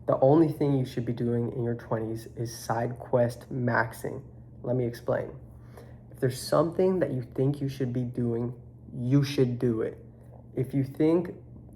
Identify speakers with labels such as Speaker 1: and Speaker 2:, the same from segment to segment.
Speaker 1: The only thing you should be doing in your 20s is Sidequestmaxxing. Let me explain. If there's something that you think you should be doing, you should do it. If you think,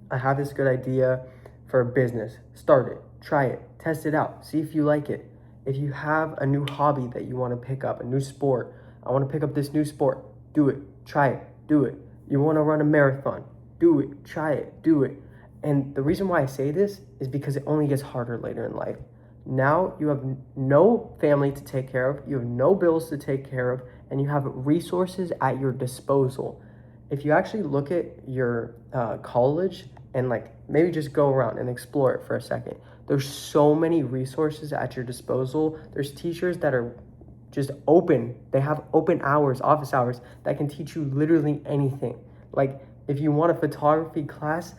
Speaker 1: I have this good idea for a business, start it, try it, test it out, see if you like it. If you have a new hobby that you want to pick up, a new sport, I want to pick up this new sport, do it, try it, do it. You want to run a marathon, do it, try it, do it. And the reason why I say this is because it only gets harder later in life. Now you have no family to take care of, you have no bills to take care of, and you have resources at your disposal. If you actually look at your college and like maybe just go around and explore it for a second, there's so many resources at your disposal. There's teachers that are just open. They have open hours, office hours that can teach you literally anything. Like if you want a photography class,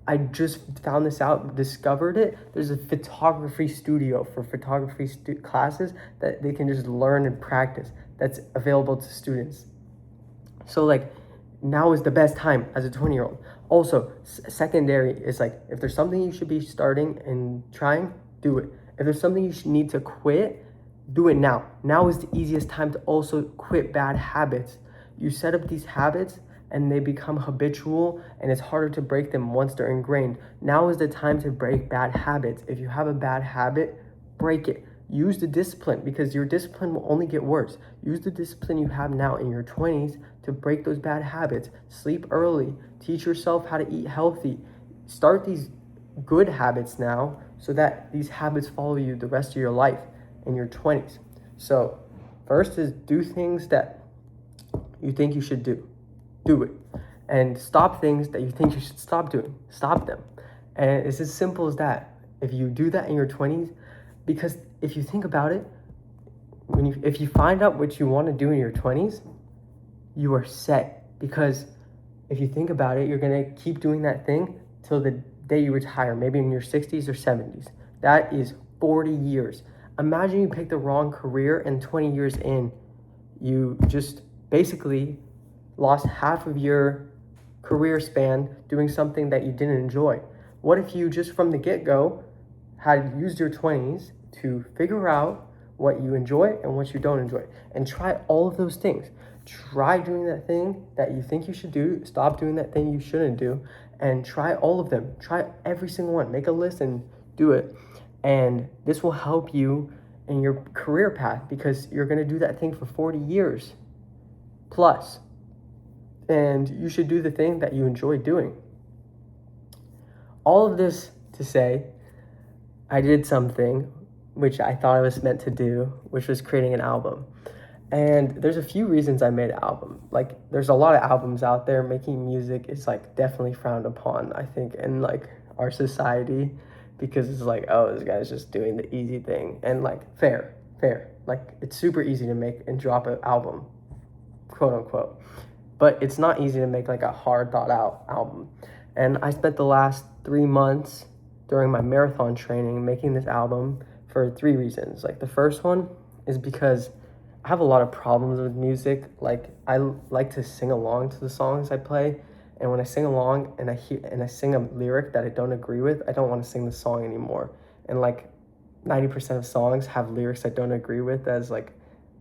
Speaker 1: I just found this out, discovered it. There's a photography studio for photography classes that they can just learn and practice that's available to students. So like now is the best time as a 20-year-old. Also, secondary is like, if there's something you should be starting and trying, do it. If there's something you should need to quit, do it now. Now is the easiest time to also quit bad habits. You set up these habits and they become habitual and it's harder to break them once they're ingrained. Now is the time to break bad habits. If you have a bad habit, break it. Use the discipline because your discipline will only get worse. Use the discipline you have now in your 20s to break those bad habits. Sleep early. Teach yourself how to eat healthy. Start these good habits now so that these habits follow you the rest of your life in your 20s. So first is do things that you think you should do. Do it. And stop things that you think you should stop doing. Stop them. And it's as simple as that. If you do that in your 20s, because if you think about it, if you find out what you want to do in your 20s, you are set. Because if you think about it, you're going to keep doing that thing till the day you retire, maybe in your 60s or 70s. That is 40 years. Imagine you pick the wrong career and 20 years in, you just basically lost half of your career span doing something that you didn't enjoy. What if you just from the get-go had used your 20s to figure out what you enjoy and what you don't enjoy and try all of those things? Try doing that thing that you think you should do, stop doing that thing you shouldn't do, and try all of them. Try every single one. Make a list and do it. And this will help you in your career path because you're going to do that thing for 40 years plus. And you should do the thing that you enjoy doing. All of this to say, I did something which I thought I was meant to do, which was creating an album. And there's a few reasons I made an album. Like, there's a lot of albums out there. Making music is like definitely frowned upon, I think, in like our society, because it's like, oh, this guy's just doing the easy thing. And like, fair. Like, it's super easy to make and drop an album, quote unquote. But it's not easy to make like a hard thought out album. And I spent the last 3 months during my marathon training making this album for 3 reasons. Like, the first one is because I have a lot of problems with music. Like, I like to sing along to the songs I play. And when I sing along and I sing a lyric that I don't agree with, I don't want to sing the song anymore. And like 90% of songs have lyrics I don't agree with as like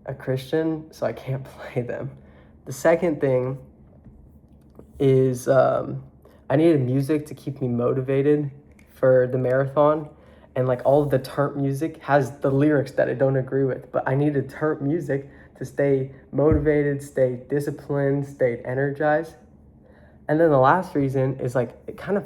Speaker 1: a Christian, so I can't play them. The second thing is I needed music to keep me motivated for the marathon. And like all of the turnt music has the lyrics that I don't agree with, but I needed turnt music to stay motivated, stay disciplined, stay energized. And then the last reason is like, it kind of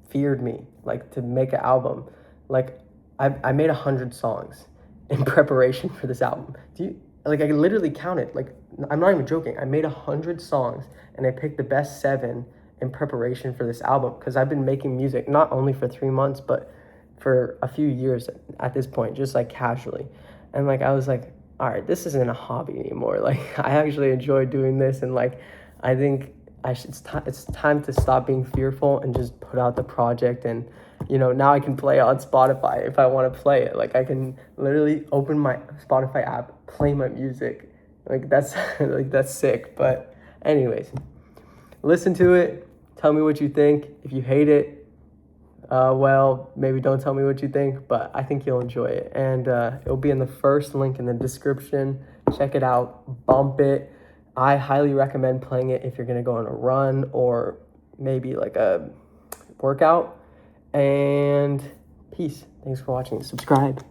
Speaker 1: feared me, like, to make an album. Like, I made 100 songs in preparation for this album. I literally counted, like, I'm not even joking. I made 100 songs and I picked the best 7 in preparation for this album, because I've been making music not only for 3 months, but for a few years at this point, just like casually. And like, I was like, all right, this isn't a hobby anymore. Like, I actually enjoy doing this. And like, I think it's time to stop being fearful and just put out the project. And, you know, now I can play on Spotify if I want to play it. Like, I can literally open my Spotify app, play my music. Like, that's like, that's sick. But anyways, listen to it. Tell me what you think. If you hate it, well, maybe don't tell me what you think, but I think you'll enjoy it. And it'll be in the first link in the description. Check it out, bump it. I highly recommend playing it if you're gonna go on a run or maybe like a workout. And peace. Thanks for watching. Subscribe.